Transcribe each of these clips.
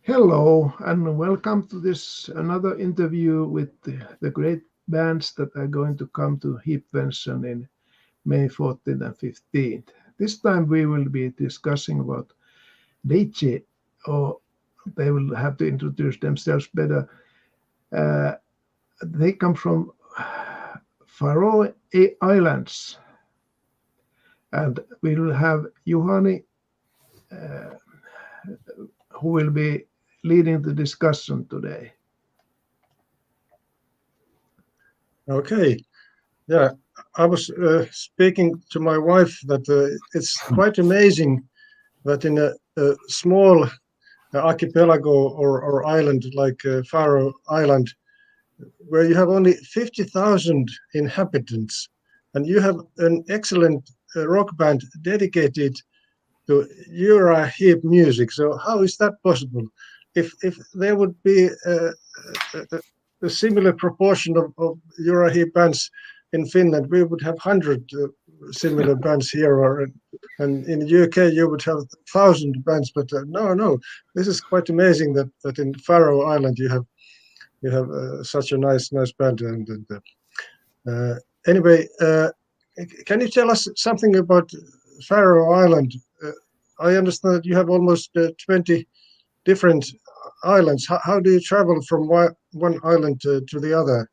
Hello and welcome to this another interview with the great bands that are going to come to HeepVention in May 14th and 15th. This time we will be discussing about Deiggj, or they will have to introduce themselves better. They come from Faroe Islands, and we will have Juhani, who will be leading the discussion today. Okay, yeah, I was speaking to my wife that it's quite amazing that in a small archipelago or island like Faroe Island, where you have only 50,000 inhabitants, and you have an excellent rock band dedicated to Heap music. So how is that possible? If there would be a similar proportion of Heap bands in Finland, we would have 100 similar bands here, and in the UK you would have 1,000 bands. But no, this is quite amazing that in Faroe Island you have such a nice band. And anyway, can you tell us something about Faroe Island? I understand that you have almost 20 different islands. How do you travel from one island to the other?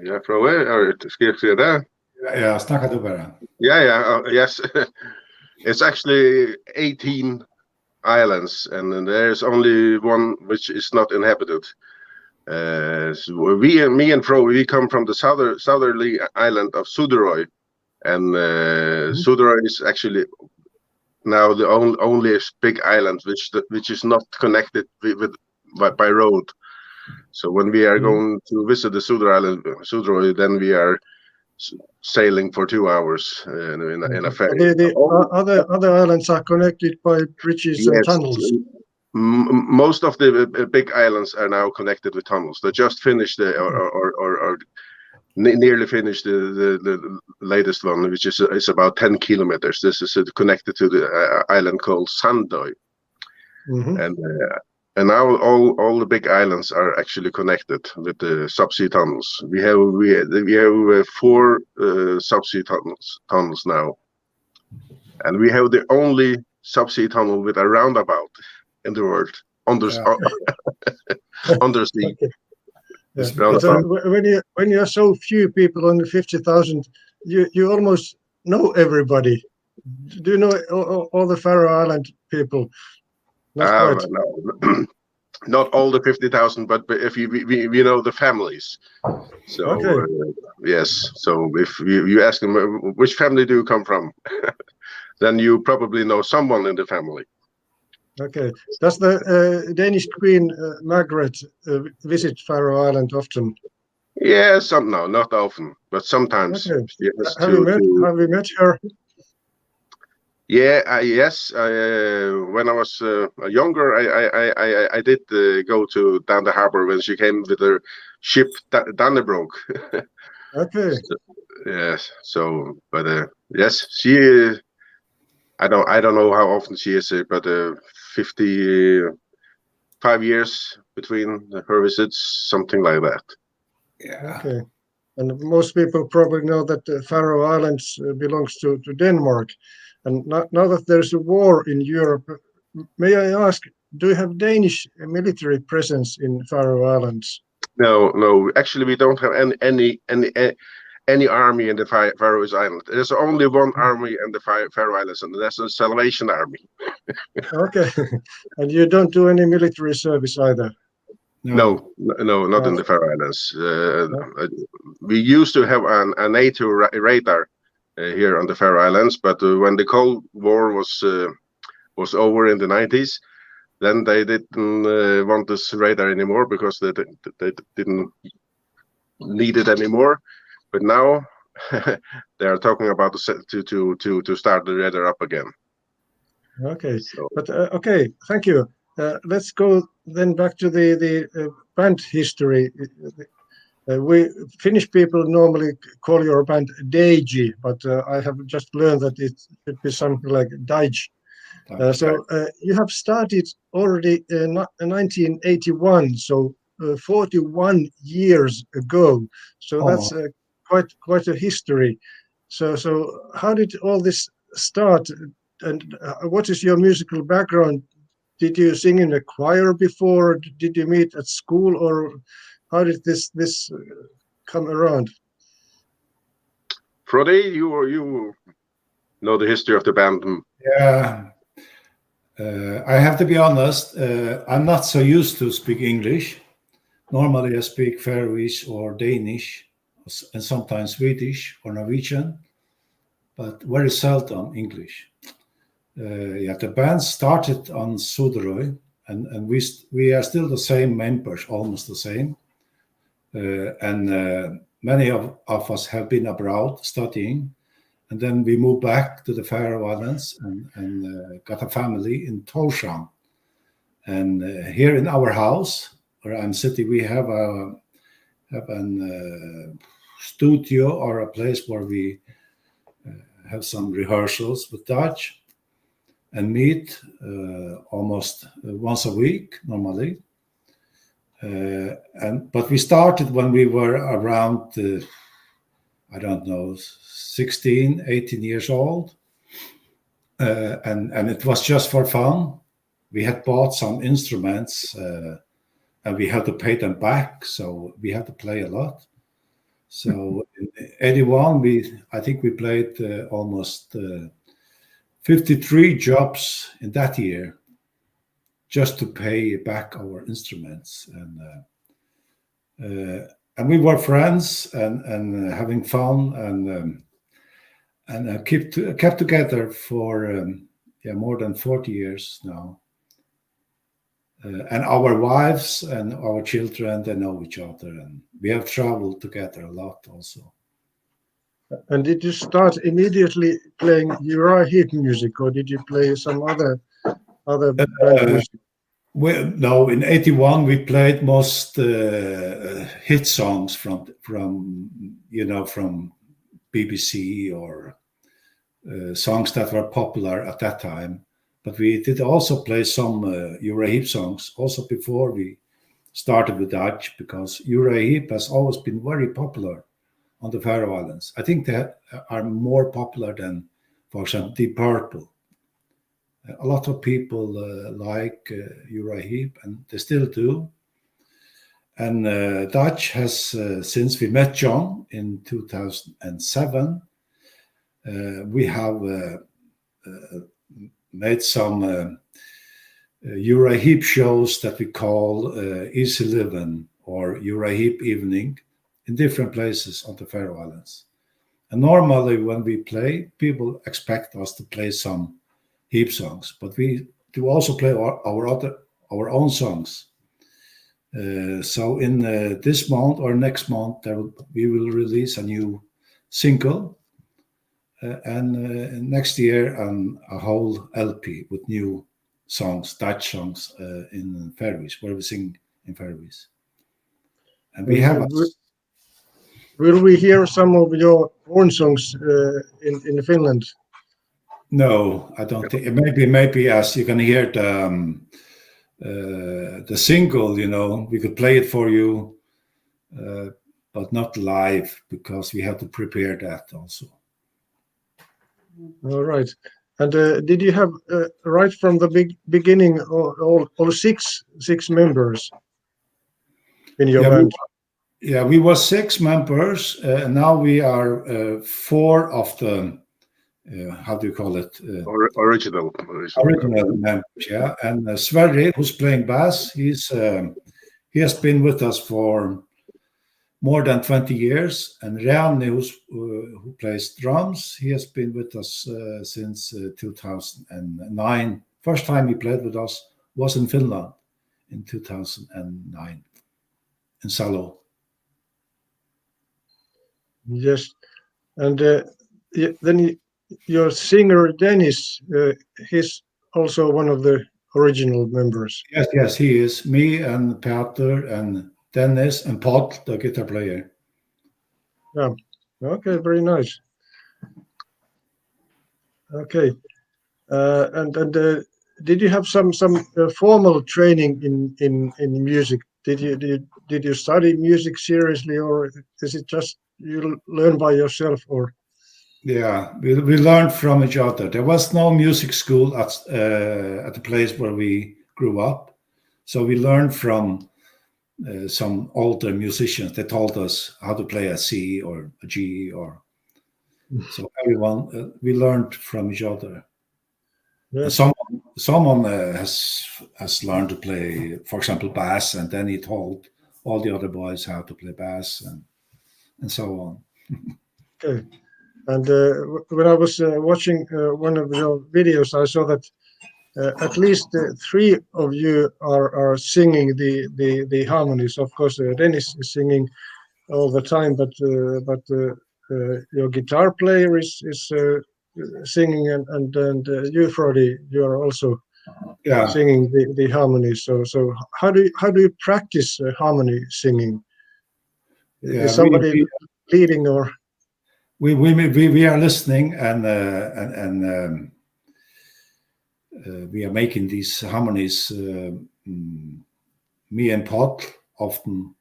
Ja, Frohe, ska jag säga det? Ja, snacka du bara. Yes. It's actually 18 islands, and there's only one which is not inhabited. So me and Frohe, we come from the southerly island of Suðuroy, and Suðuroy is actually now the only big island which is not connected by road. So when we are going to visit the Suðuroy, then we are sailing for 2 hours in a ferry. The other islands are connected by bridges and tunnels. Most of the big islands are now connected with tunnels. They just finished or nearly finished the latest one, which is about 10 kilometers. This is connected to the island called Sandoy. And now all the big islands are actually connected with the subsea tunnels. We have 4 subsea tunnels now, and we have the only subsea tunnel with a roundabout in the world undersea. Yeah. So when you are so few people, only 50,000, you almost know everybody. Do you know all the Faroe Island people? No, not all the 50,000, but if we know the families. So okay. Yes. So if you ask them which family do you come from, then you probably know someone in the family. Okay. Does the Danish Queen Margaret visit Faroe Island often? Yes, no, not often, but sometimes. Okay. Yes, have you met her? Yeah, yes. When I was younger, I did go down the harbor when she came with her ship Dannebrook. Okay. Yes. So, but yes, she. I don't know how often she is, but 55 years between her visits, something like that. Yeah. Okay. And most people probably know that the Faroe Islands belongs to Denmark. And now that there's a war in Europe, may I ask, do you have Danish military presence in Faroe Islands? No. Actually, we don't have any army in the Faroe Islands. There's only one army in the Faroe Islands, and that's the Salvation Army. Okay. And you don't do any military service either? No, not in the Faroe Islands. We used to have a NATO radar here on the Faroe Islands, but when the Cold War was over in the 90s, then they didn't want this radar anymore because they didn't need it anymore. But now they are talking about to start the radar up again. Okay, so. But okay, thank you. Let's go then back to the band history. We Finnish people normally call your band Deiggj, but I have just learned that it should be something like Deiggj. You have started already in 1981, so 41 years ago. So that's quite a history. So how did all this start? And what is your musical background? Did you sing in a choir before? Did you meet at school, or how did this come around? Frode, you know the history of the band. Yeah, I have to be honest. I'm not so used to speak English. Normally, I speak Faroese or Danish, and sometimes Swedish or Norwegian, but very seldom English. The band started on Suðuroy, and we are still the same members, almost the same. And many of us have been abroad studying, and then we moved back to the Faroe Islands and got a family in Tórshavn. And here in our house, where I'm sitting, we have a studio or a place where we have some rehearsals with Deiggj and meet almost once a week normally. But we started when we were around, 16, 18 years old. And it was just for fun. We had bought some instruments and we had to pay them back. So we had to play a lot. So in 81, I think we played almost 53 jobs in that year just to pay back our instruments. And we were friends and having fun and kept together for more than 40 years now. And our wives and our children, they know each other, and we have traveled together a lot also. And did you start immediately playing Heep music, or did you play some other band music? No, in 81 we played most hit songs from BBC or songs that were popular at that time. But we did also play some Heep songs also before we started with Deiggj, because Heep has always been very popular on the Faroe Islands. I think they are more popular than, for example, Deep Purple. A lot of people like Heep, and they still do. And Deiggj has, since we met John in 2007, we have made some Heep shows that we call Easy Living or Heep Evening in different places on the Faroe Islands. And normally when we play, people expect us to play some Heep songs, but we do also play our own songs. So in this month or next month, we will release a new single, and next year a whole LP with new songs, Dutch songs in Faroese, where we sing in Faroese. And we have. Will we hear some of your own songs in Finland? No, I don't think. Maybe as you can hear the single, we could play it for you, but not live, because we have to prepare that also. All right. And did you have right from the beginning all six members in your band? We were 6 members. Now we are 4 of the. How do you call it? Original members, yeah. And Sverre, who's playing bass, he has been with us for more than 20 years. And Rani, who plays drums, he has been with us since 2009. First time he played with us was in Finland in 2009 in Salo. Yes, and then your singer Dennis, he's also one of the original members. Yes, he is. Me and Peter and Dennis and Pod, the guitar player. Yeah. Okay, very nice. Okay, Did you have some formal training in music? Did you study music seriously, or is it just you learn by yourself? Or yeah, we learned from each other. There was no music school at the place where we grew up, so we learned from some older musicians. They told us how to play a C or a G, or so everyone we learned from each other. yes. Someone has learned to play, for example, bass, and then he told all the other boys how to play bass, and so on. Okay. And when I was watching one of your videos, I saw that at least 3 of you are singing the harmonies. Of course, Dennis is singing all the time, but your guitar player is singing, and you, Frody, you are also singing the harmonies. So how do you practice harmony singing? Is somebody leading, or we are listening, and we are making these harmonies. Me and Pot often,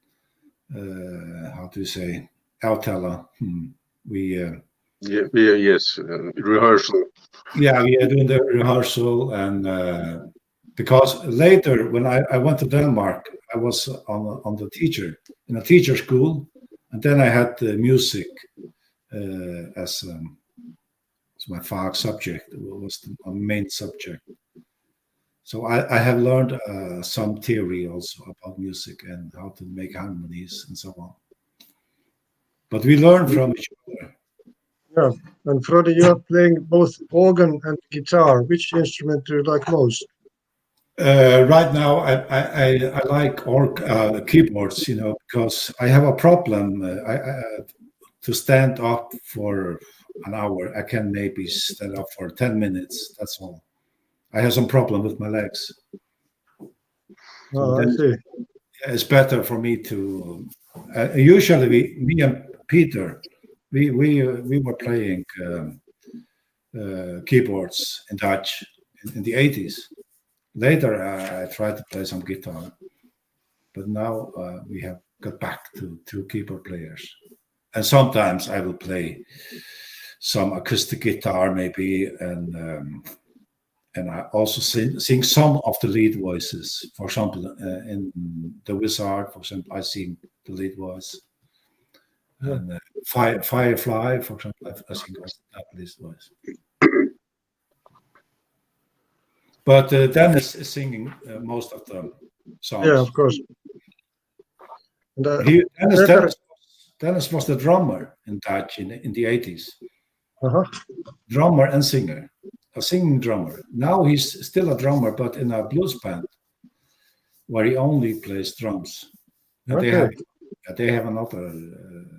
how to say, outteller. Yes, rehearsal. Yeah, we are doing the rehearsal, and because later when I went to Denmark, I was on the teacher in a teacher school, and then I had the music as my fag subject. It was my main subject. So I have learned some theory also about music and how to make harmonies and so on. But we learn from each other. yeah? And Frody, you are playing both organ and guitar. Which instrument do you like most? Right now, I like keyboards, because I have a problem. To stand up for an hour, I can maybe stand up for 10 minutes. That's all. I have some problem with my legs. Oh, I see. It's better for me to. Usually, me and Peter, we were playing keyboards in Dutch in the 80s. Later, I tried to play some guitar, but now we have got back to 2 keyboard players. And sometimes I will play some acoustic guitar, maybe, and I also sing some of the lead voices. For example, in The Wizard, for example, I sing the lead voice. Yeah. And Firefly, for example, I sing also that lead voice. But Dennis is singing most of the songs. Yeah, of course. And, Dennis was the drummer in Dutch in the 80s. uh-huh. Drummer and singer, a singing drummer. Now he's still a drummer, but in a blues band where he only plays drums. And Okay. they have another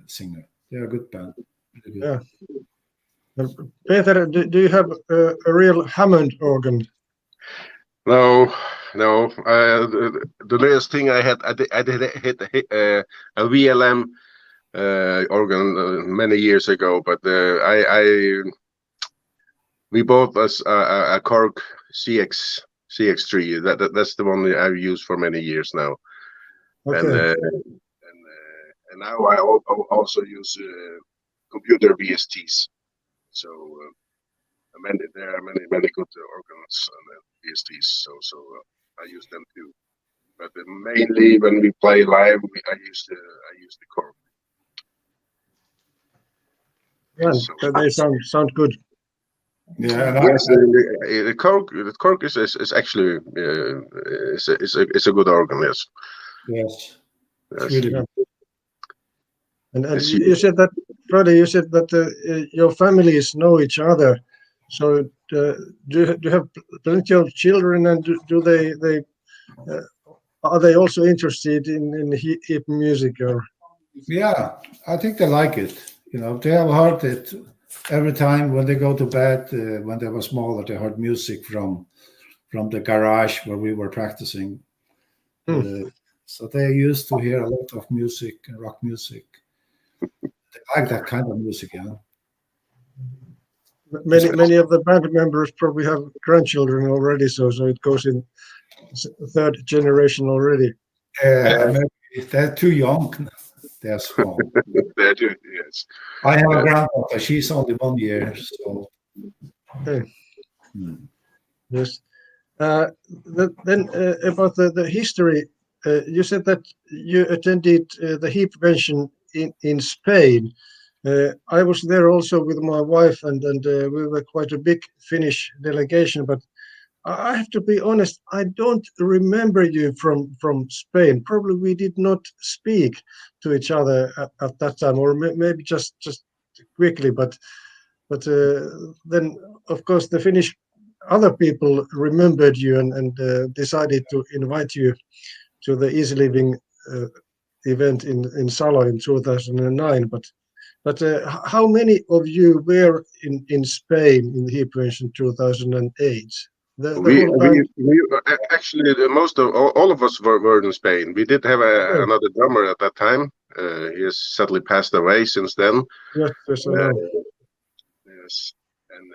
singer. They're a good band. Really good. Yeah. And Peter, do you have a real Hammond organ? No. The latest thing I did hit a VLM organ many years ago, but we bought us a Korg CX3. That's the one I've used for many years now. Okay. And now I also use computer VSTs. So there are many good organs and VSTs. So I use them too. But mainly when we play live, I use the Korg. Yeah, So, they sound good. Yeah, yes, the Korg is actually it's a good organ. Yes. Yes. Yes. Really Yeah. good. And Yes, you said that, Frody, your families know each other. So do you have plenty of children, and do they are they also interested in hip music? Or Yeah, I think they like it. They have heard it every time when they go to bed. When they were smaller, they heard music from the garage where we were practicing. So they used to hear a lot of music and rock music. They like that kind of music, many of the band members probably have grandchildren already, so it goes in third generation already. Maybe they're too young. They're small. They're too, yes. I have a granddaughter. She's only 1 year. So. Okay. Yes. Then about the history, you said that you attended the HeepVention in Spain. I was there also with my wife, and we were quite a big Finnish delegation. But I have to be honest, I don't remember you from Spain. Probably we did not speak to each other at that time, or maybe just quickly. But then, of course, the Finnish other people remembered you and decided to invite you to the Easy Living event in Salo in 2009. But how many of you were in Spain in HeepVention 2008? Actually, most of all of us were in Spain. We did have another drummer at that time. He has sadly passed away since then. Yes, I know. Yes, and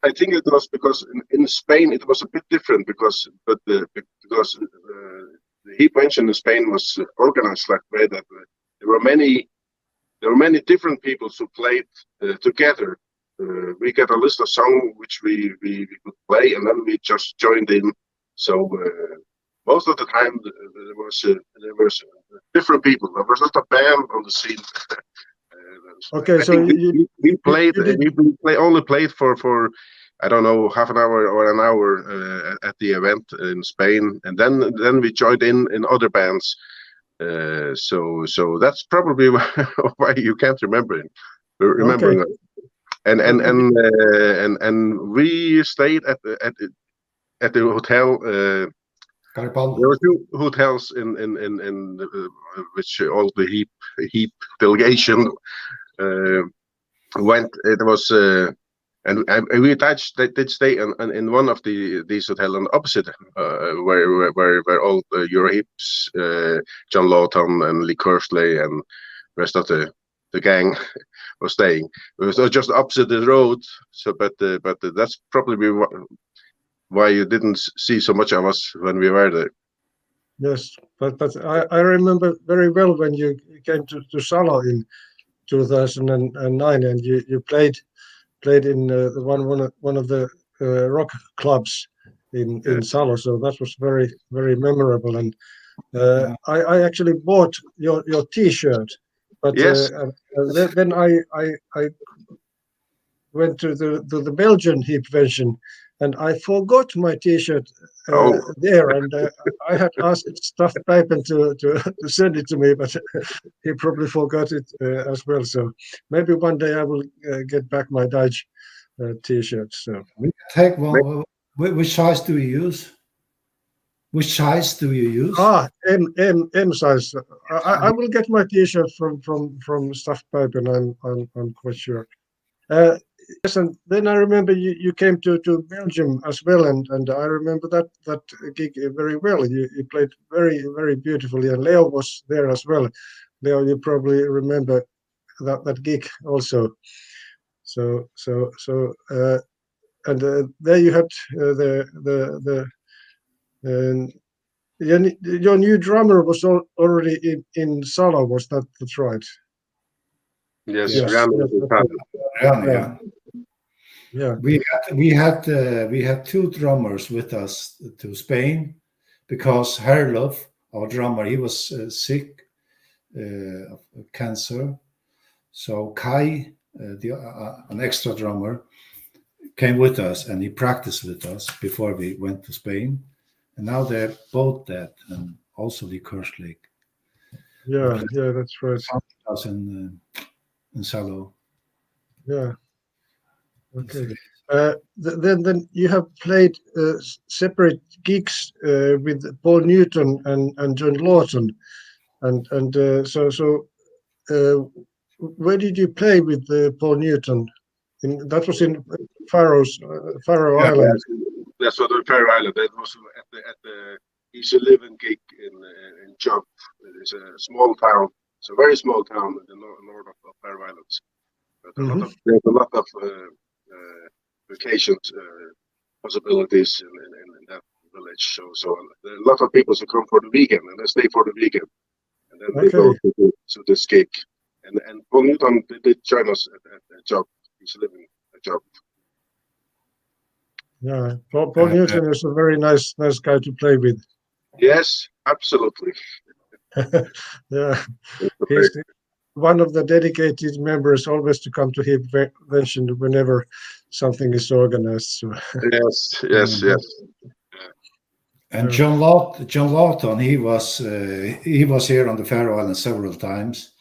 I think it was because in Spain it was a bit different because the HeepVention in Spain was organized like way that there were many different people who played together. We get a list of songs which we could play, and then we just joined in. So most of the time there was different people. There was not a band on the scene. Okay, so we only played for I don't know, half an hour or an hour at the event in Spain, and then we joined in other bands. So that's probably why you can't remember it. Okay. And we stayed at the hotel. There were 2 hotels in which all the Heep delegation went. It was and we did stay in one of these hotels on the opposite, where all the Euroheeps, John Lawton and Lee Kersley and rest of the gang was staying. It was just opposite the road. So, but that's probably why you didn't see so much of us when we were there. Yes, but I remember very well when you came to Salo in 2009, and you played in one of the rock clubs in Salo. So that was very, very memorable. And I actually bought your T-shirt, but yes. Then I went to the Belgian HeepVention, and I forgot my T-shirt there, and I had asked Staff Pijpen to send it to me, but he probably forgot it as well. So maybe one day I will get back my Deiggj T-shirt. So we take one. Which size do you use? Which size do you use? M size. I will get my T-shirt from Staff Pijpen. I'm quite sure. Yes, and then I remember you came to Belgium as well, and I remember that gig very well. You played very, very beautifully, and Leo was there as well. Leo, you probably remember that gig also. So and there you had your new drummer was already in Salo. Was that's right? Yes. Yeah. We had 2 drummers with us to Spain because Herlov, our drummer, he was sick of cancer. So Kai, an extra drummer, came with us, and he practiced with us before we went to Spain. And now they're both dead, and also the Kersley. Yeah, that's right. In Salo. Yeah. Okay. Then you have played separate gigs with Paul Newton and John Lawton, and so where did you play with Paul Newton? That was in Faroe Islands. That's what the Faroe Islands. That was at the Easy Living gig in Gjógv. It's a small town. It's a very small town in the north of Faroe Islands. But there's a lot of vacations possibilities in that village. So there are a lot of people who come for the weekend and they stay for the weekend, and then they go to this gig. And Paul Newton did join us at Gjógv. He's living at Gjógv. Yeah, Paul Newton is a very nice guy to play with. Yes, absolutely. Yeah, he's one of the dedicated members, always to come to HeepVention whenever something is organized. So. Yes. And John Lawton, he was here on the Faroe Islands several times.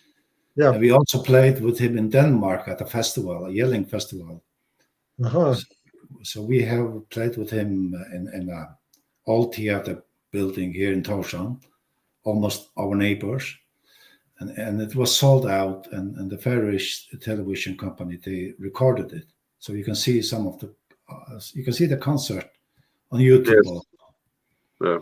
Yeah, and we also played with him in Denmark at a festival, a yelling festival. So we have played with him in a old theater building here in Tórshavn, almost our neighbors, and it was sold out. And the Faroese television company, they recorded it, so you can see some of the you can see the concert on YouTube. Yes. Yeah.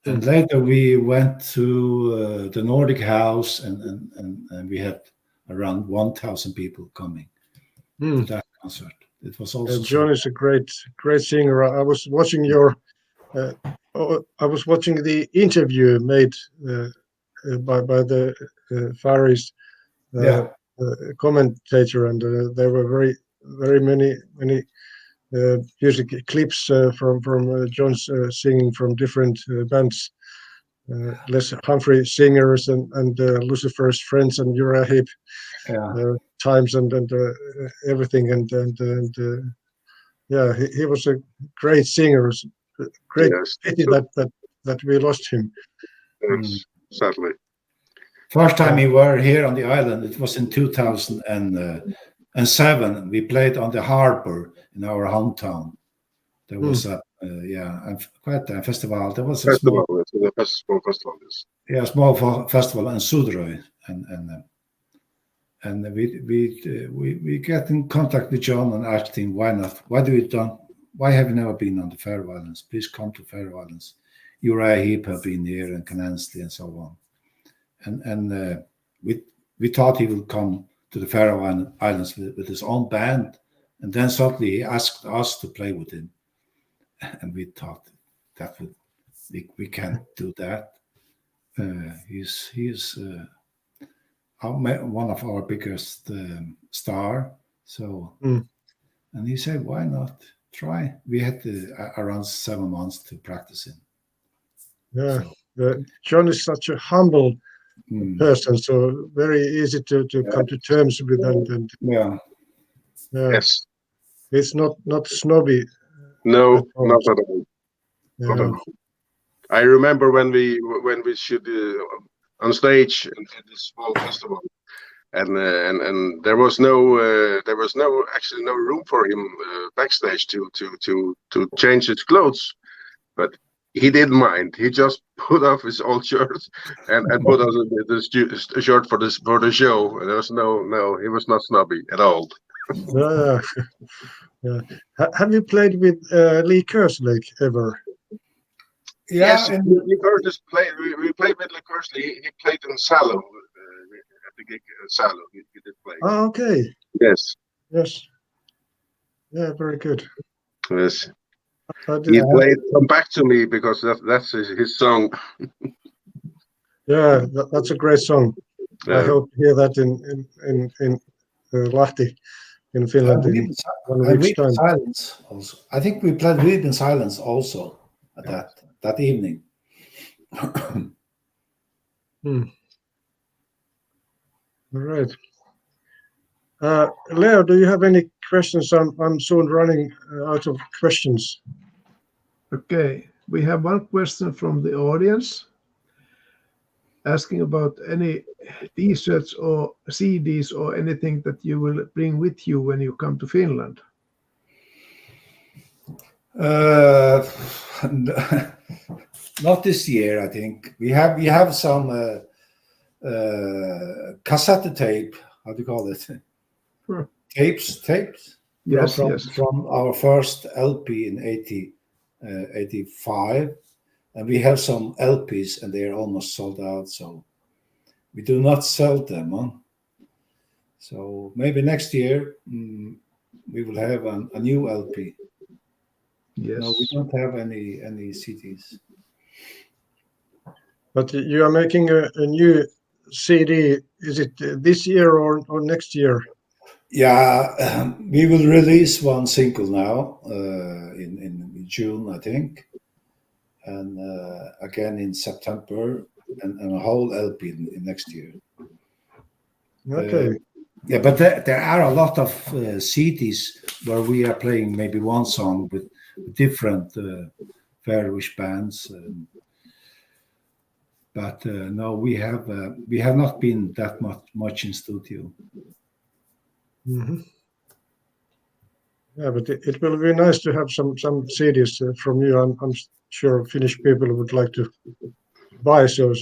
And later we went to the Nordic House, and we had around 1,000 people coming to that concert. It was also John is a great singer. I was watching the interview made by the Faroese commentator, and there were very many music clips from John's singing from different bands. Les Humphrey Singers and Lucifer's Friends and Uriah Heep times and everything and he was a great singer. Great pity that we lost him. Yes, sadly. First time we were here on the island, it was in 2007. We played on the harbor in our hometown. There was quite a festival. There was a small festival. Small festival in Suðuroy, and we get in contact with John and asked him, why not? Why have you never been on the Faroe Islands? Please come to Faroe Islands. Uriah Heep have been here and Canansley and so on, and we thought he would come to the Faroe Islands with his own band, and then suddenly he asked us to play with him. And we thought that we can't do that. He's one of our biggest star. So, and he said, "Why not try?" We had around 7 months to practice him. Yeah, John is such a humble person, so very easy to come to terms with, and yes, it's not snobby. No, not at all. Not at all. I remember when we should on stage in this small festival, and there was actually no room for him backstage to change his clothes, but he didn't mind. He just put off his old shirt and put on the shirt for the show. There was no. He was not snobby at all. Yeah. Have you played with Lee Kerslake ever? Yes, Lee Kerslake played. We played with Lee Kerslake. He played in Salo at the gig. Salo, he did play. Oh, okay. Yes. Yeah, very good. Yes. He played "Come Back to Me" because that's his song. Yeah, that's a great song. I hope to hear that in Lahti. In Finland, Silence also. I think we played Weep in Silence also at that evening. All right. Leo, do you have any questions? I'm soon running out of questions. Okay, we have one question from the audience asking about any T-shirts or CDs or anything that you will bring with you when you come to Finland. Not this year, I think. We have some cassette tape. How do you call it? Sure. Tapes. Yes, from our first LP in 85. And we have some LPs, and they are almost sold out. So we do not sell them. So maybe next year we will have a new LP. Yes. No, we don't have any CDs. But you are making a new CD. Is it this year or next year? Yeah, we will release one single now in June, I think, and again in September, and a whole LP in next year. Okay. Yeah, but there are a lot of CDs where we are playing maybe one song with different Faroese bands. But no, we have not been that much in studio. Mm-hmm. Yeah, but it will be nice to have some CDs from you. I'm sure Finnish people would like to buy, so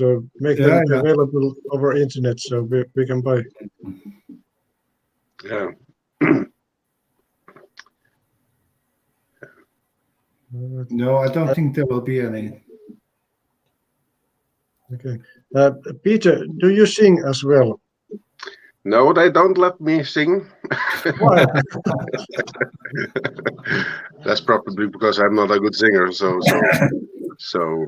make them available over internet so we can buy. Yeah. No, I don't think there will be any. Okay. Peter, do you sing as well? No, they don't let me sing. Why? That's probably because I'm not a good singer. So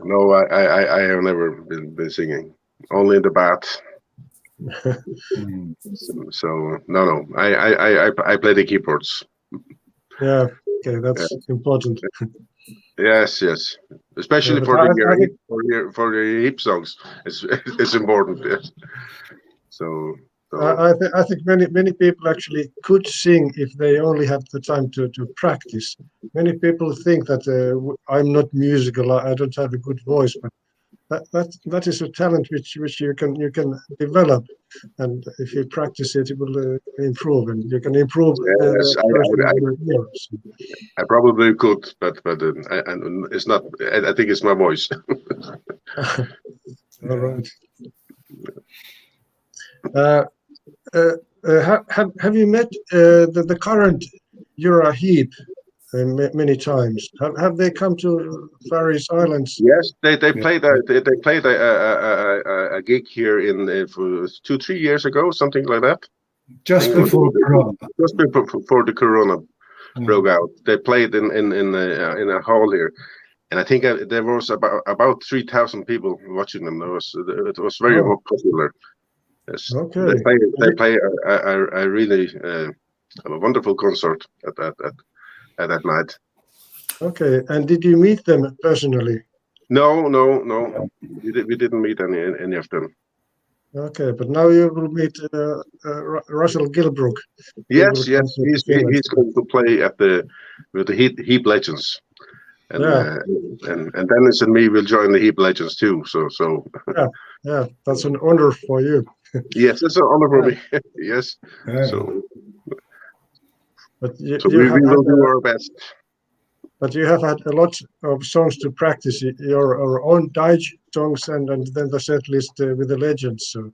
no, I have never been singing. Only in the bath. So no, I play the keyboards. Yeah. Okay, that's important. Yes, especially for the hip songs, it's important. Yes. So I think many people actually could sing if they only have the time to practice. Many people think that I'm not musical, I don't have a good voice, but that is a talent which you can develop, and if you practice it, it will improve, and you can improve. Yes, I probably could, but it's not. I think it's my voice. All right. Have you met the current Heep many times? Have they come to Faroe Islands? Yes, they played a gig here in for 2-3 years ago, something like that. Just before Corona. Just before the Corona broke out, they played in a hall here, and I think there was about 3,000 people watching them. It was very popular. Yes. Okay. They play a really a wonderful concert at that night. Okay, and did you meet them personally? No. We didn't meet any of them. Okay, but now you will meet Russell Gilbrook. Yes, he's going to play with the Heep Legends, and Dennis and me will join the Heep Legends too. So yeah, that's an honor for you. Yes, it's an honor for me. Yes, so we will do our best. But you have had a lot of songs to practice, your own Deiggj songs, and then the set list with the legends. So.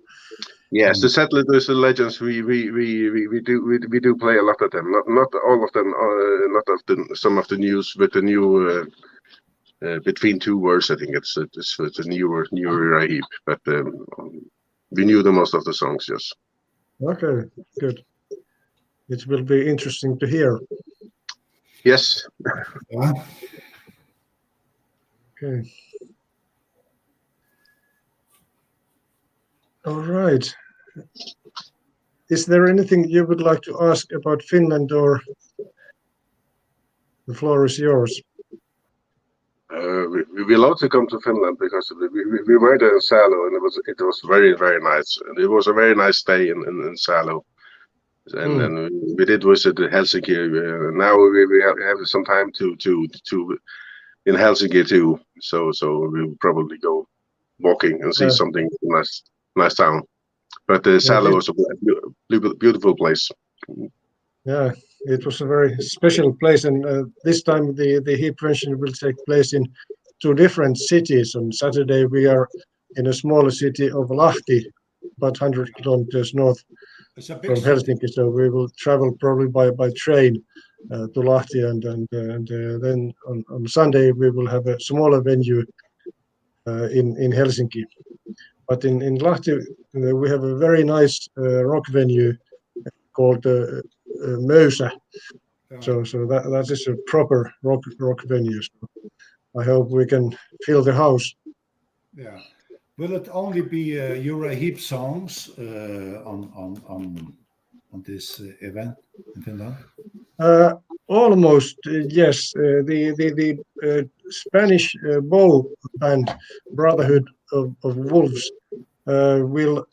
Yes, the set list with the legends. We do play a lot of them. Not all of them. Some of the news with the new between two words. I think it's a newer Heep, but we knew the most of the songs. Yes. Okay, good. It will be interesting to hear. Yes. Okay. All right. Is there anything you would like to ask about Finland, or the floor is yours? We love to come to Finland because we were there in Salo, and it was very, very nice. And it was a very nice stay in Salo. And we did visit Helsinki. Now we have some time to in Helsinki too. So we will probably go walking and see something nice town. But Salo is a beautiful place. Yeah, it was a very special place, and this time the HeepVention will take place in 2 different cities. On Saturday we are in a smaller city of Lahti, about 100 kilometers north from Helsinki, so we will travel probably by train to Lahti, and then on Sunday we will have a smaller venue in Helsinki. But in Lahti we have a very nice rock venue called Möysä, So that is a proper rock venue. So I hope we can fill the house. Yeah. Will it only be Heep songs on this event in Finland? Almost yes. The Spanish bow band Brotherhood of Wolves will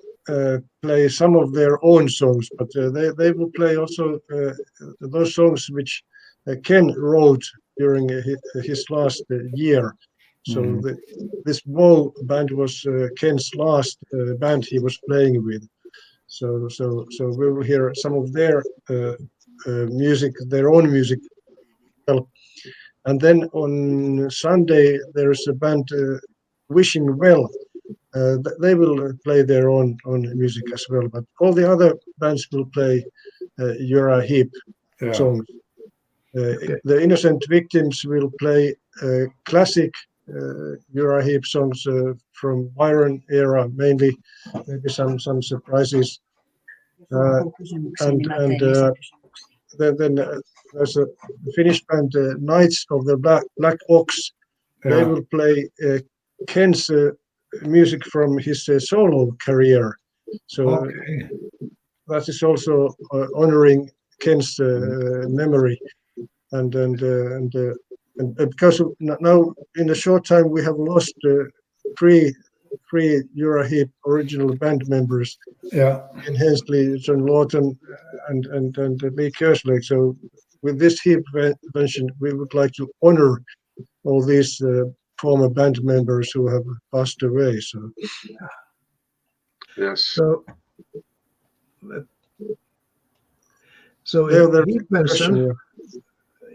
play some of their own songs, but they will play also those songs which Ken wrote during his last year. So this bow band was Ken's last band he was playing with. So we will hear some of their music, their own music. And then on Sunday there is a band Wishing Well. They will play their own music as well, but all the other bands will play Heep songs. The Innocent Victims will play classic Heep songs from Byron era, mainly, maybe some surprises. Then there's a Finnish band, Knights of the Black Ox. They will play Ken's music from his solo career. So that is also honoring Ken's memory. And because now in a short time we have lost three Heep original band members. In Hensley, John Lawton, and Lee Kerslake. So with this HeepVention, we would like to honor all these former band members who have passed away. So yes. So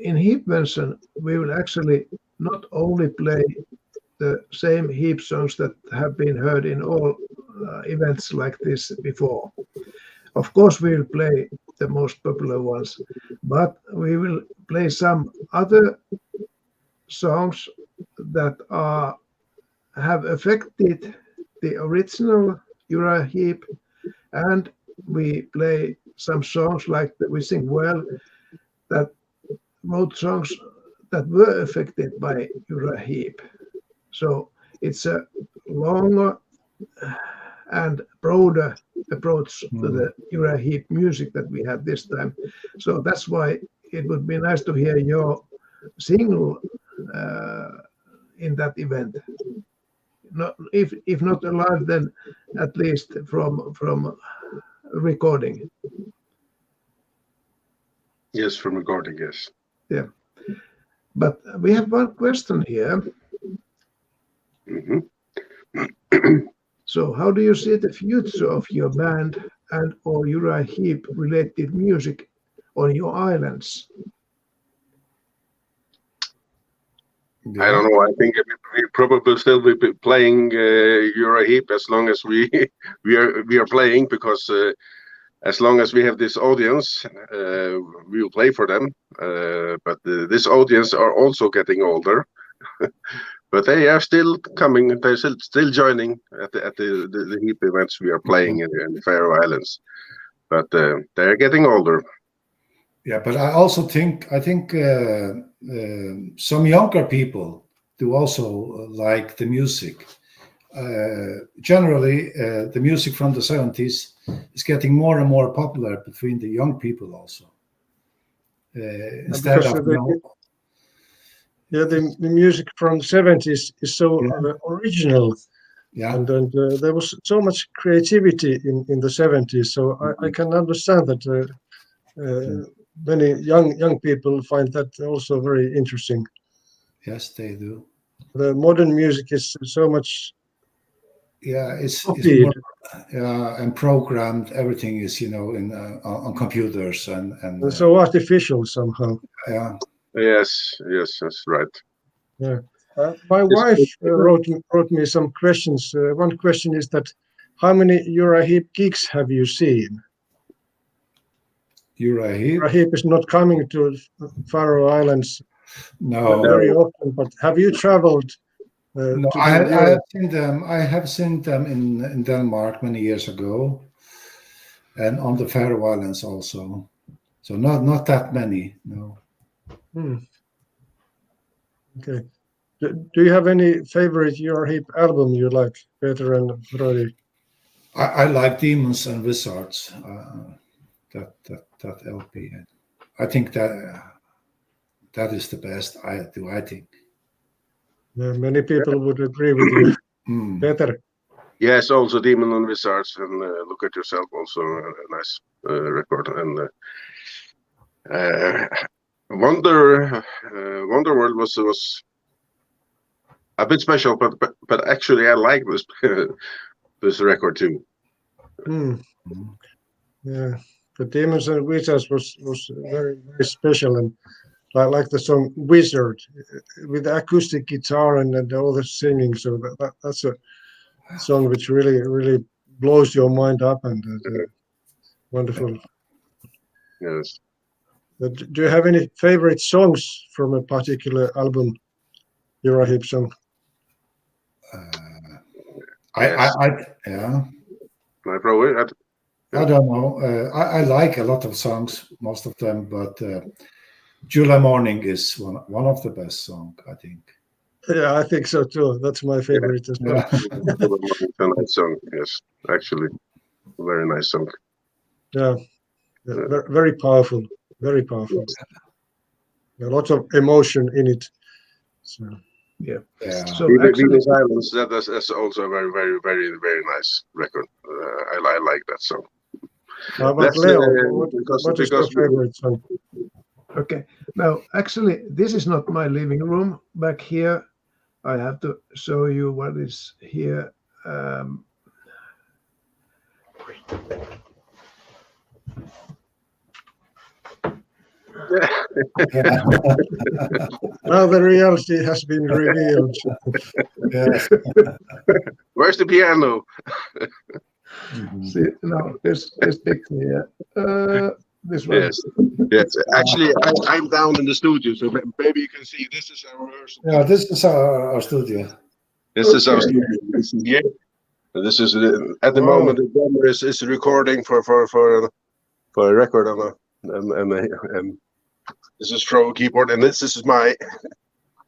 in HeepVention, we will actually not only play the same Heep songs that have been heard in all events like this before. Of course, we will play the most popular ones, but we will play some other songs that have affected the original Uriah Heep, and we play some songs like the Wishing Well that wrote songs that were affected by Uriah Heep. So it's a longer and broader approach to the Uriah Heep music that we have this time. So that's why it would be nice to hear your single in that event. Not, if not live, then at least from recording. Yes, from recording, yes. Yeah. But we have one question here. So how do you see the future of your band and or Uriah Heep related music on your islands? I don't know. I think we probably still will be playing Uriah Heep as long as we are playing, because as long as we have this audience, we will play for them. But this audience are also getting older. But they are still coming. They're still joining at the Heep events we are playing in the Faroe Islands. But they are getting older. Yeah, but I also think some younger people do also like the music. Generally, the music from the 70s is getting more and more popular between the young people also. Instead of the music from the 70s is so original. Yeah, and there was so much creativity in the 70s. So I can understand that many young people find that also very interesting. Yes, they do. The modern music is so much. Yeah, it's more, and programmed. Everything is, on computers and so artificial somehow. Yeah. Yes, that's right. Yeah. My wife wrote me some questions. One question is that, how many Uriah Heep gigs have you seen? Uriah Heep? Uriah Heep is not coming to Faroe Islands very often, but have you traveled? No, I have seen them. I have seen them in Denmark many years ago, and on the Faroe Islands also. So not that many, no. Okay. Do you have any favorite Euroheap album you like, Peter and Brody? I like Demons and Wizards. That LP. I think that is the best. I think. Yeah, many people would agree with you. Peter. Yes, also Demon and Wizards and Look at Yourself, also a nice record. And Wonderworld was a bit special, but actually I like this this record too. Yeah, the Demons and Wizards was very, very special, and I like the song Wizard with the acoustic guitar and all the singing. So that's a song which really blows your mind up, and wonderful. Yes. Do you have any favorite songs from a particular album, Euroheap song? Yeah. My probably. I don't know. I like a lot of songs, most of them, but July Morning is one of the best songs, I think. Yeah, I think so too. That's my favorite as well. A nice song, yes, actually, very nice song. Yeah, very powerful, very powerful. A lot of emotion in it. So. Yeah. So British Islands, that's also a very, very, very, very nice record. I like that song. How about Leo? What is your favorite song? Okay. Now, actually, this is not my living room. Back here, I have to show you what is here. Now the reality has been revealed. Where's the piano? See, no, this picture here. This one. Yes. Actually, I'm down in the studio, so maybe you can see this is our rehearsal. Yeah, this is our studio. This is our studio. This is at the moment the drummer is recording for a record on and this is Pro keyboard, and this is my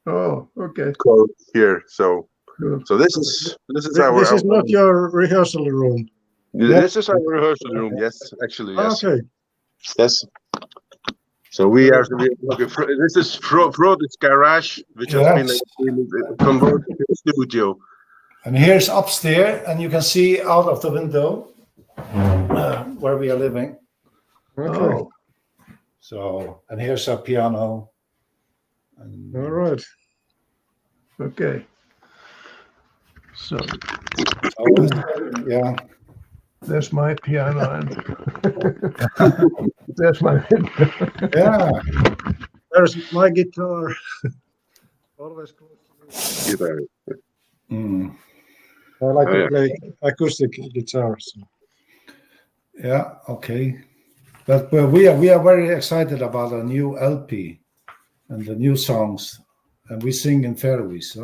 code here. So this is our. This is not your rehearsal room. This is our rehearsal room. Yes, actually. Yes. Okay. Yes. So we are. This is Frode's garage, which has been converted to a studio. And here's upstairs, and you can see out of the window where we are living. Okay. So, and here's our piano. And, all right. Okay. So yeah. There's my piano and there's my yeah. There's my guitar. Always close. Guitar. I like to play acoustic guitars. Yeah. Okay. But we are very excited about a new LP and the new songs, and we sing in Faroese,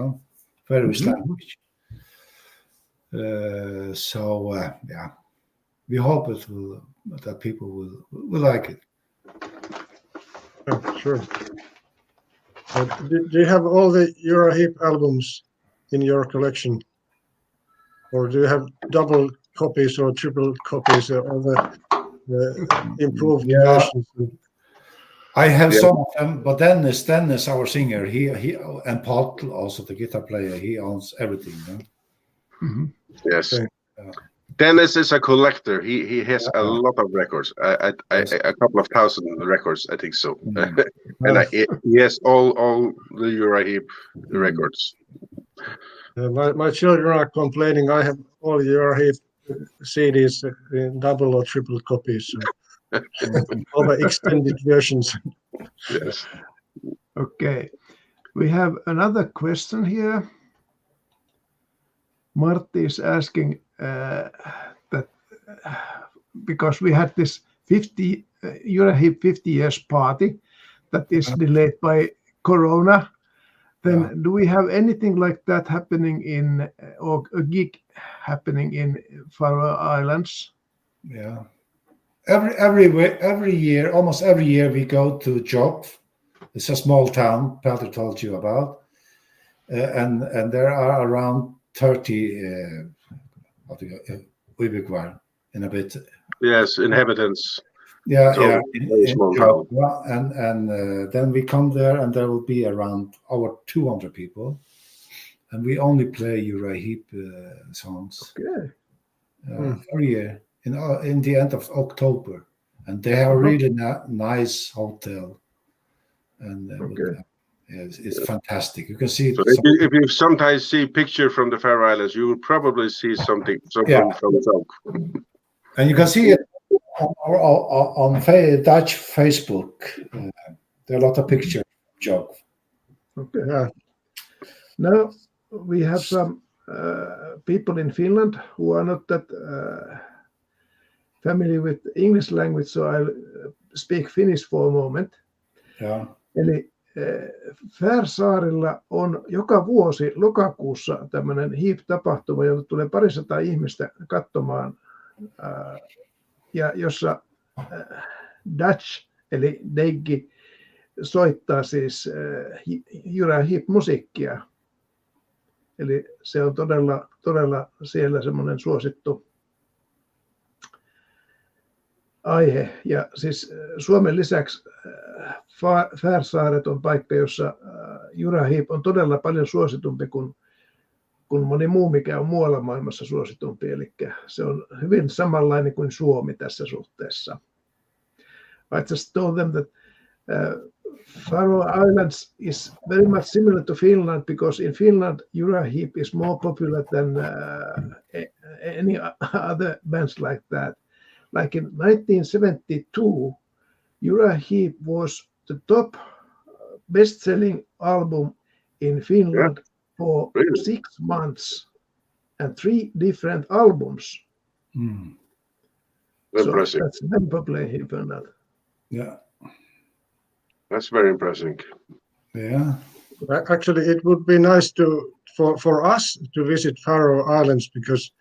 Faroese language. Yeah, we hope that people will like it. Oh, sure. Do you have all the Euroheap albums in your collection, or do you have double copies or triple copies of the improved versions? I have some of them, but Dennis, our singer, he and Paul, also the guitar player, he owns everything. Yes. Okay. Dennis is a collector. He has a lot of records. A couple of thousand records, I think so. And he has all the Euroheap records. My children are complaining. I have all Euroheap CDs in double or triple copies. So all the extended versions. Yes. Okay. We have another question here. Marty is asking that because we had this Euroheap 50 years party that is delayed by Corona, then do we have anything like that happening or a gig happening in Faroe Islands? Yeah. every year, almost every year, we go to Gjógv. It's a small town Peter told you about, and there are around 30 in a bit. Yes, inhabitants. Yeah, So, yeah. very small town. And then we come there, and there will be around over 200 people, and we only play Heep songs. Okay. Every year in the end of October, and they have really nice hotel, and it's fantastic. You can see. So if you sometimes see picture from the Faroe Islands, you will probably see something from Gjógv. And you can see it on Dutch Facebook. There are a lot of pictures of Gjógv. Okay. Yeah. Now we have some people in Finland who are not that familiar with English language, so I'll speak Finnish for a moment. Yeah. Eli Färsaarilla on joka vuosi lokakuussa tämmöinen HeepVention-tapahtuma, jota tulee 200 ihmistä katsomaan, ja jossa Deiggj eli Deiggjj soittaa siis Heep-musiikkia. Eli se on todella siellä semmoinen suosittu aihe. Ja siis Suomen lisäksi Färsaaret on paikka, jossa Heep on todella paljon suositumpi kuin moni muu, mikä on muualla maailmassa suositumpi. Eli se on hyvin samanlainen kuin Suomi tässä suhteessa. I just told them that Faroe Islands is very much similar to Finland, because in Finland Heep is more popular than any other bands like that. Like in 1972, Heep was the top best-selling album in Finland for 6 months and 3 different albums. So Impressive. that's very popular in Finland. Yeah. That's very impressive. Yeah. Actually, it would be nice for us to visit Faroe Islands, because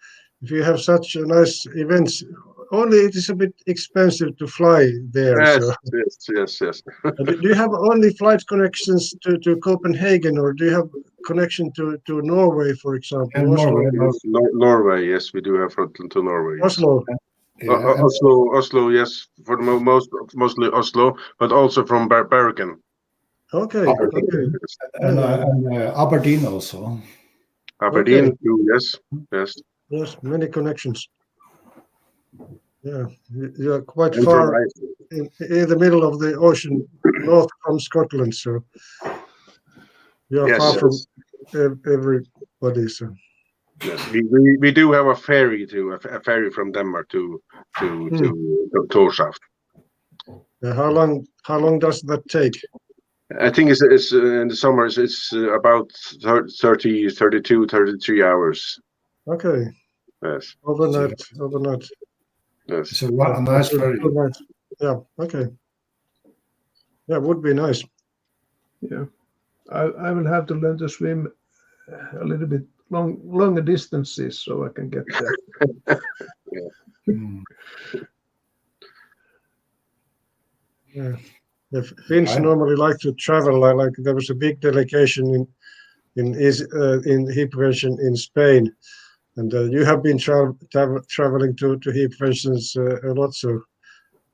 if you have such a nice events, only it is a bit expensive to fly there. Yes. Do you have only flight connections to Copenhagen, or do you have connection to Norway, for example? Norway, yes, we do have to Norway. Yes. Oslo. Yeah. Oslo, yes, for mostly Oslo, but also from Bergen. Okay. And Aberdeen also. Aberdeen too, yes. Yes, many connections. Yeah, you are quite far in the middle of the ocean, north from Scotland, so you are far from everybody. So. Yes, we do have a ferry from Denmark to Torshavn. How long does that take? I think it's in the summers it's about 32, 33 hours. Okay. Yes. Overnight. Yes. It's a nice ferry. Yeah. Okay. Yeah, would be nice. Yeah, I will have to learn to swim a little bit longer distances so I can get there. Yeah. The Finns normally like to travel. Like there was a big delegation in HeepVention in Spain, and you have been traveling to HeepVentions a lot. So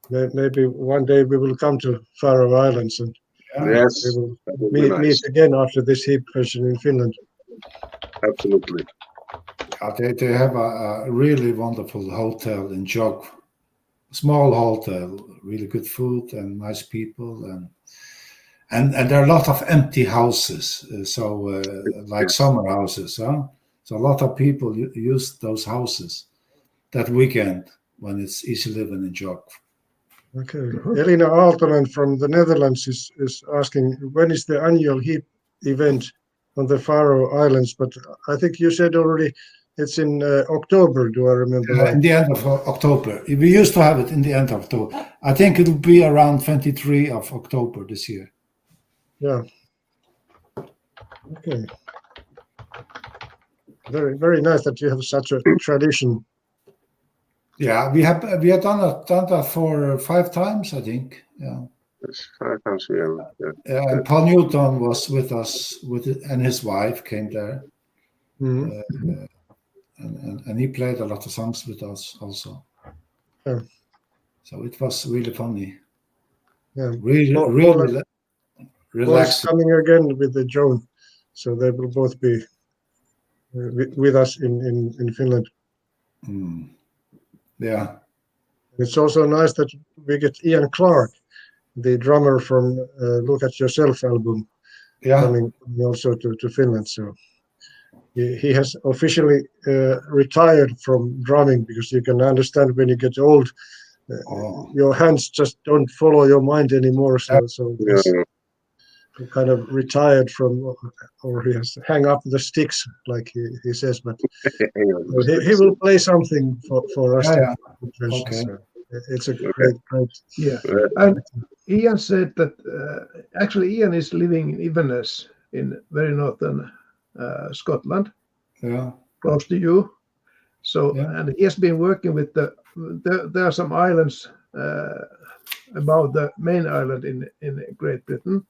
maybe one day we will come to Faroe Islands and yes, we will meet again after this HeepVention in Finland. Absolutely. They have a really wonderful hotel in Gjógv. Small hotel, really good food and nice people, and there are a lot of empty houses, like summer houses. So a lot of people use those houses that weekend when it's easy living in Gjógv. Okay. Elina Aaltonen from the Netherlands is asking, when is the annual Heep event on the Faroe Islands? But I think you said already it's in October, do I remember right? In the end of October. We used to have it in the end of October. I think it will be around 23 of October this year. Yeah. Okay. Very, very nice that you have such a tradition. Yeah, we have done that for 5 times, I think. Yeah. It's 5 times. Yeah. And Paul Newton was with us and his wife came there. Mhm. And he played a lot of songs with us also. Yeah. So it was really funny. Yeah. Really Paul is relaxing. coming again with the Joan, so they will both be with us in Finland. Mm. Yeah. It's also nice that we get Ian Clark, the drummer from Look at Yourself album, coming also to Finland. So he has officially retired from drumming, because you can understand when you get old, your hands just don't follow your mind anymore. So he's kind of retired from, or he has to hang up the sticks, like he says. But he will play something for us. Yeah. Okay. So it's a great. Yeah. And Ian said that actually Ian is living in Inverness in very northern Scotland, close to you. So and he has been working with there are some islands about the main island in Great Britain.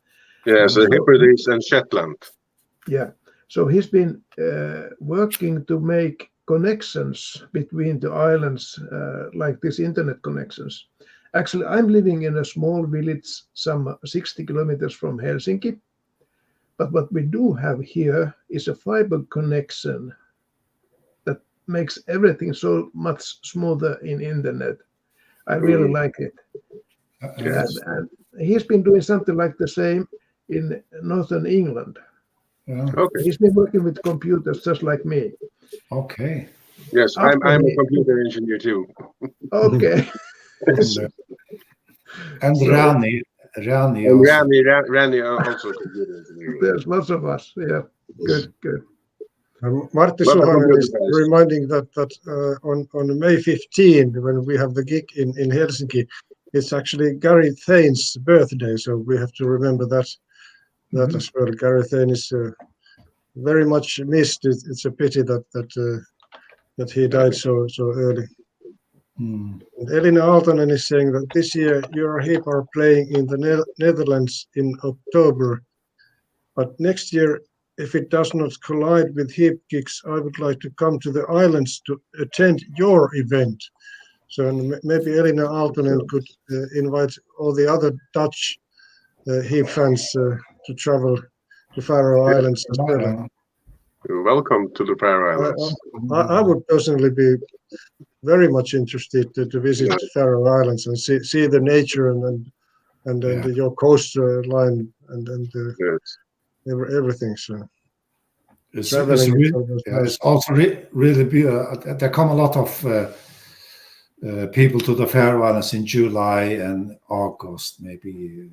Yeah, so Hebrides and Shetland. Yeah. So he's been working to make connections between the islands, like these internet connections. Actually, I'm living in a small village, some 60 kilometers from Helsinki. But what we do have here is a fiber connection that makes everything so much smoother in internet. I really like it. And he's been doing something like the same in northern England. Okay. He's been working with computers just like me. Okay. Yes, I'm a computer engineer too. Okay. And Rani also computer engineer. There's lots of us. Yeah. Good. Martti Suhonen is reminding that on May 15, when we have the gig in Helsinki, it's actually Gary Thane's birthday, so we have to remember that as well. Gary Thane is very much missed. It's a pity that he died so early. And Elina Aaltonen is saying that this year Heep are playing in the Netherlands in October, but next year, if it does not collide with Heep gigs, I would like to come to the islands to attend your event. So maybe Elina Aaltonen could invite all the other Dutch Heep fans to travel to Faroe Islands as well. You're welcome to the Faroe Islands. I would personally be very much interested to visit Faroe Islands and see the nature and your coastline and everything. So it's also really beautiful. There come a lot of people to the Faroe Islands in July and August, maybe.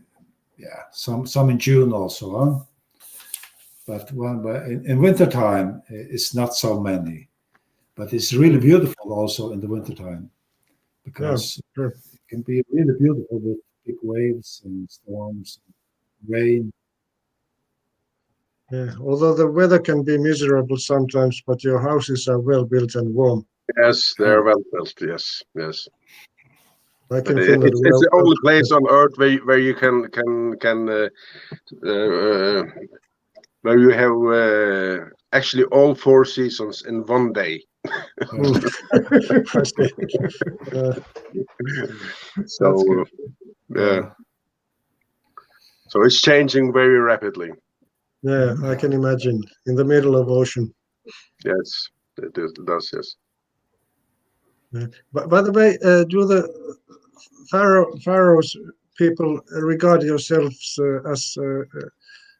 Some in June also, huh? But in wintertime, it's not so many. But it's really beautiful also in the wintertime, because it can be really beautiful with big waves and storms, and rain. Yeah, although the weather can be miserable sometimes, but your houses are well built and warm. Yes, they're well built. Yes. Like it's the only place on earth where you can where you have actually all 4 seasons in one day. So so it's changing very rapidly. Yeah, I can imagine, in the middle of ocean. Yes, it does. Yes. But by the way, do the Faroes people regard yourselves as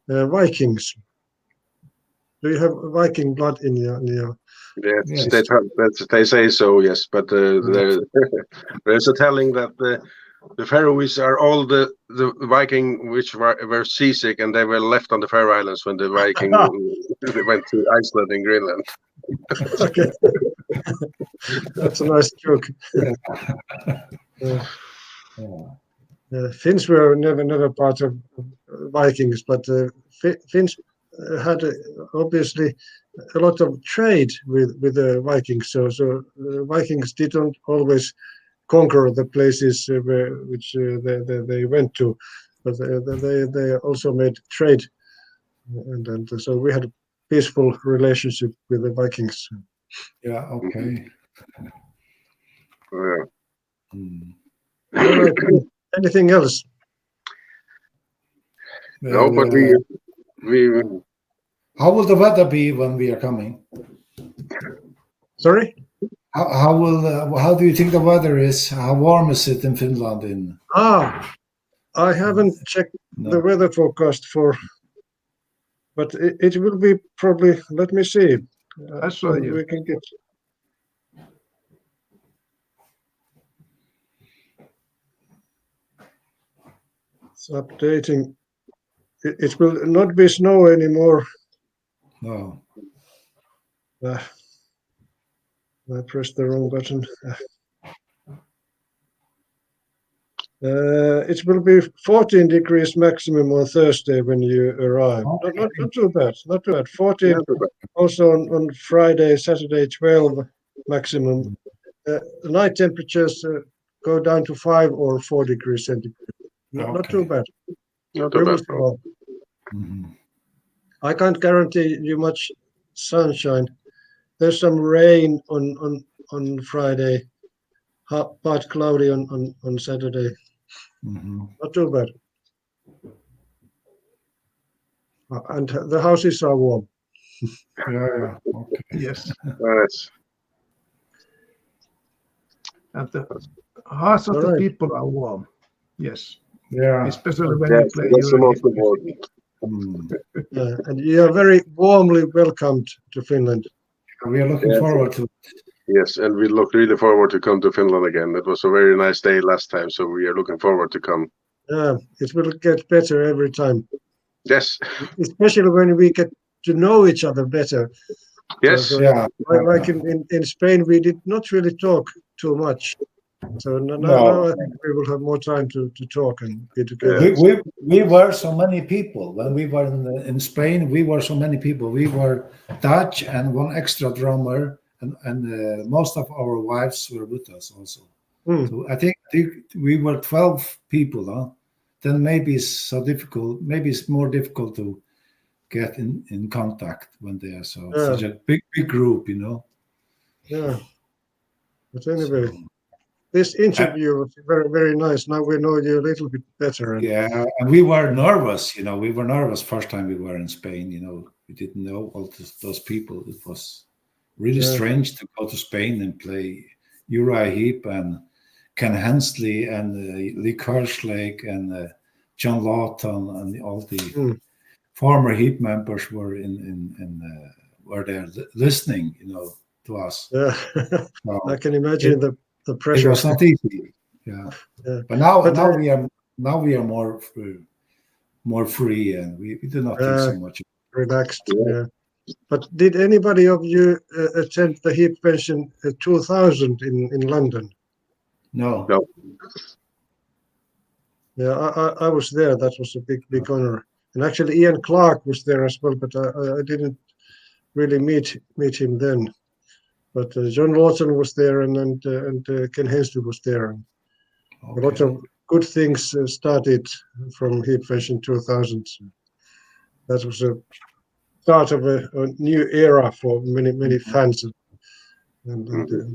Vikings? Do you have Viking blood in your? Yes. They say so. Yes, but there's a telling that the Faroes are all the Viking which were seasick, and they were left on the Faroe Islands when the Viking they went to Iceland and Greenland. Okay. That's a nice joke. Finns were never part of Vikings, but Finns had obviously a lot of trade with the Vikings. So Vikings didn't always conquer the places which they went to, but they also made trade, and so we had a peaceful relationship with the Vikings. Yeah. Okay. Yeah. All right. Anything else? No, but we How will the weather be when we are coming? Sorry? How do you think the weather is? How warm is it in Finland? I haven't checked the weather forecast but it will be probably. Let me see. I saw you. We can get. It's updating. It will not be snow anymore. No. I pressed the wrong button. It will be 14 degrees maximum on Thursday when you arrive. Okay. Not too bad. Not too bad. 14 also on Friday, Saturday, 12 maximum. Night temperatures go down to 5 or 4 degrees centigrade. Not too bad. not too bad. I can't guarantee you much sunshine. There's some rain on Friday, part cloudy on Saturday. Not too bad. And the houses are warm. Yeah. Okay. Yes. Nice. And the hearts of All the right. people are warm. Yes. Yeah. Especially when Yes, you play that's the most Europe. important. And you are very warmly welcomed to Finland. We are looking Yes. forward to. Yes, and we look really forward to come to Finland again. It was a very nice day last time, so we are looking forward to come. It will get better every time, Yes, especially when we get to know each other better. yes, Yeah. Like in Spain, we did not really talk too much. So now I think we will have more time to talk and be together. We were so many people when we were in Spain. We were so many people. We were Deiggj and one extra drummer, and most of our wives were with us also. So I think we were 12 people. Then maybe it's so difficult. Maybe it's more difficult to get in contact when they are such a big group, Yeah. But anyway. This interview was very, very nice. Now we know you a little bit better. Yeah, and we were nervous. We were nervous first time we were in Spain. We didn't know all those people. It was really strange to go to Spain and play Uriah Heep and Ken Hensley and Lee Kerslake and John Lawton and all the former Heep members were were there listening, to us. Yeah, So I can imagine the pressure. It was not easy. Yeah. But now we are more free, and we do not think so much. Relaxed. Yeah. But did anybody of you attend the HeepVention 2000 in London? No. Yeah, I was there. That was a big honor. And actually, Ian Clark was there as well, but I didn't really meet him then. But John Lawton was there, and Ken Hensley was there. Okay. A lot of good things started from HeepVention 2000. That was a start of a new era for many fans, and a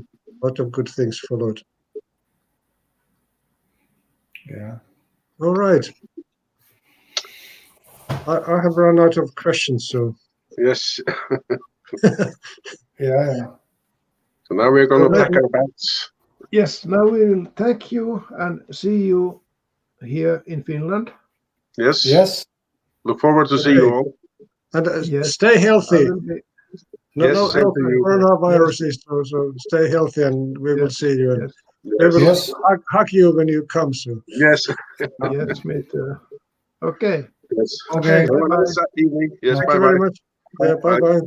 lot of good things followed. Yeah. All right. I have run out of questions, so. yes. Yeah. So now we're going to pack our bags. Yes, now we will thank you and see you here in Finland. Yes. Yes. Look forward to see you all. And stay healthy. No coronaviruses, so stay healthy, and we will see you. And we will hug you when you come soon. Yes. Yes, me too. Okay. Yes. Okay. Have a nice evening. Yes. Thank you very much. Bye bye.